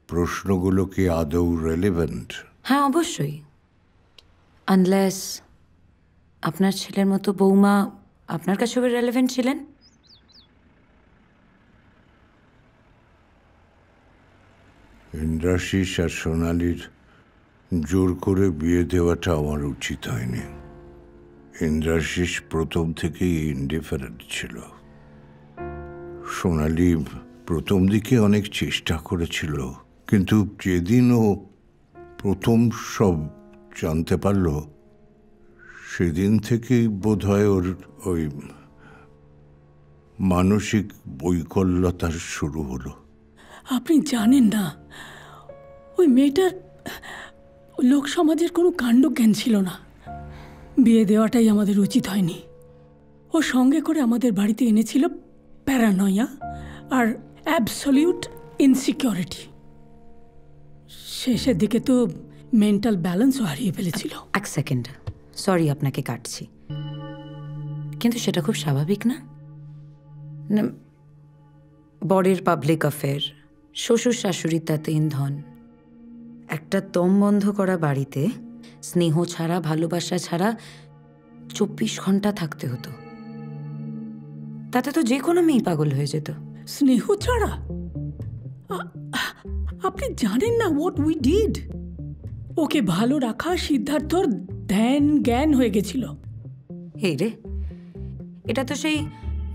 প্রশ্নগুলো কি আদৌ রেলেভেন্ট? হ্যাঁ, অবশ্যই। আনলেস আপনার ছেলের মতো বৌমা আপনার কাছেও রেলেভেন্ট ছিলেন। ইন্দ্রাশিস আর সোনালির জোর করে বিয়ে দেওয়াটা আমার উচিত হয়নি। ইন্দ্রাশিস প্রথম থেকেই ইনডিফারেন্ট ছিল। সোনালি প্রথম দিকে অনেক চেষ্টা করেছিল, কিন্তু যেদিন ও প্রথম সব জানতে পারল সেদিন থেকেই বোধহয় ওর ওই মানসিক বৈকল্যতা শুরু হলো। আপনি জানেন না, ওই মেয়েটার লোক সমাজের কোনো কাণ্ডজ্ঞান ছিল না। বিয়ে দেওয়াটাই আমাদের উচিত হয়নি। ও সঙ্গে করে আমাদের বাড়িতে এনেছিল প্যারানয়া আর অ্যাবসলিউট ইনসিকিউরিটি। শেষের দিকে তো মেন্টাল ব্যালেন্সও হারিয়ে ফেলেছিল। এক সেকেন্ড, সরি আপনাকে কাটছি, কিন্তু সেটা খুব স্বাভাবিক না? বরের পাবলিক অ্যাফেয়ার, শ্বশুর শাশুড়ির তাতে ইন্ধন। একটা দম বন্ধ করা বাড়িতে স্নেহ ছাড়া, ভালোবাসা ছাড়া 24 ঘন্টা থাকতে হতো। তাতে তো যে কোনো মেয়ে পাগল হয়ে যেত। স্নেহ ছাড়া? আপনি জানেন না হোয়াট উই ডিড। ওকে ভালো রাখা সিদ্ধার্থর ধ্যান জ্ঞান হয়ে গেছিল। এই রে, এটা তো সেই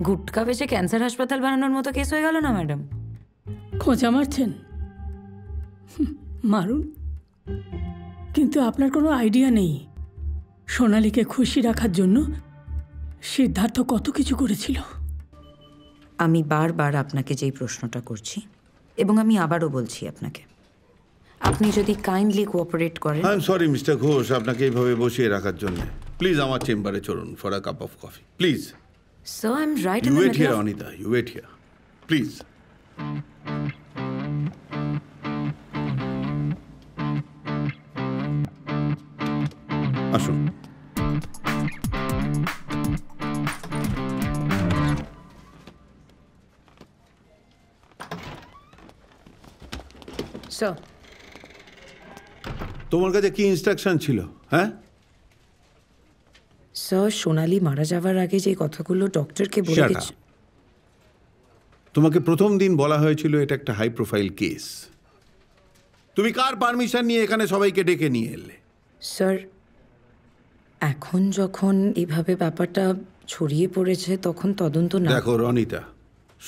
গুটকা বেচে ক্যান্সার হাসপাতাল বানানোর মতো কেস হয়ে গেল না ম্যাডাম? খোঁচা মারছেন? মারুন, কিন্তু আপনার কোনো আইডিয়া নেই সোনালীকে খুশি রাখার জন্য সিদ্ধার্থ কত কিছু করেছিল। আমি বারবার আপনাকে যেই প্রশ্নটা করছি, এবং আমি আবারও বলছি আপনাকে, আপনি যদি কাইন্ডলি কোঅপারেট করেন। I am sorry mister Ghosh, আপনাকে এইভাবে বসিয়ে রাখার জন্য। প্লিজ আমার চেম্বারে চলুন for a cup of coffee, please. So I am right you in the wait middle here of... Anita, you wait here, please. আসুন। সো তোমার কাছে কি ইনস্ট্রাকশন ছিল? হ্যাঁ স্যার, সোনালি মারা যাওয়ার আগে যে কথাগুলো ডক্টরকে বলে Shut গেছে। up. তোমাকে প্রথম দিন বলা হয়েছিল এটা একটা হাই প্রোফাইল কেস। তুমি কার পারমিশন নিয়ে এখানে সবাইকে ডেকে নিয়ে এলে? স্যার, এখন যখন এভাবে ব্যাপারটা ছড়িয়ে পড়েছে তখন তদন্ত না... দেখো রনিতা,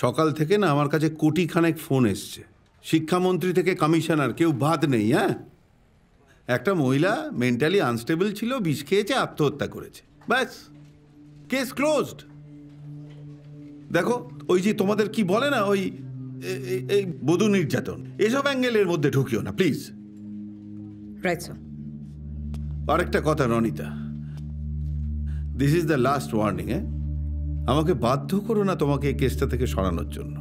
সকাল থেকে না আমার কাছে কোটিখানেক ফোন এসছে। শিক্ষামন্ত্রী থেকে কমিশনার, কেউ বাদ নেই। হ্যাঁ, একটা মহিলা মেন্টালি আনস্টেবল ছিল, বিষ খেয়েছে, আত্মহত্যা করেছে, ব্যাস, কেস ক্লোজড। দেখো, ওই যে তোমাদের কি বলে না, ওই এই বধূ নির্যাতন, এসব অ্যাঙ্গেলের মধ্যে ঢুকিও না প্লিজ। Right sir. আরেকটা কথা Ronita, this is the last warning. আমাকে বাধ্য করো না তোমাকে এই কেসটা থেকে সরানোর জন্য।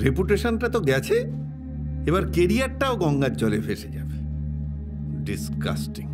রেপুটেশনটা তো গেছে, এবার কেরিয়ারটাও গঙ্গার জলে ভেসে যাবে। ডিসকাস্টিং।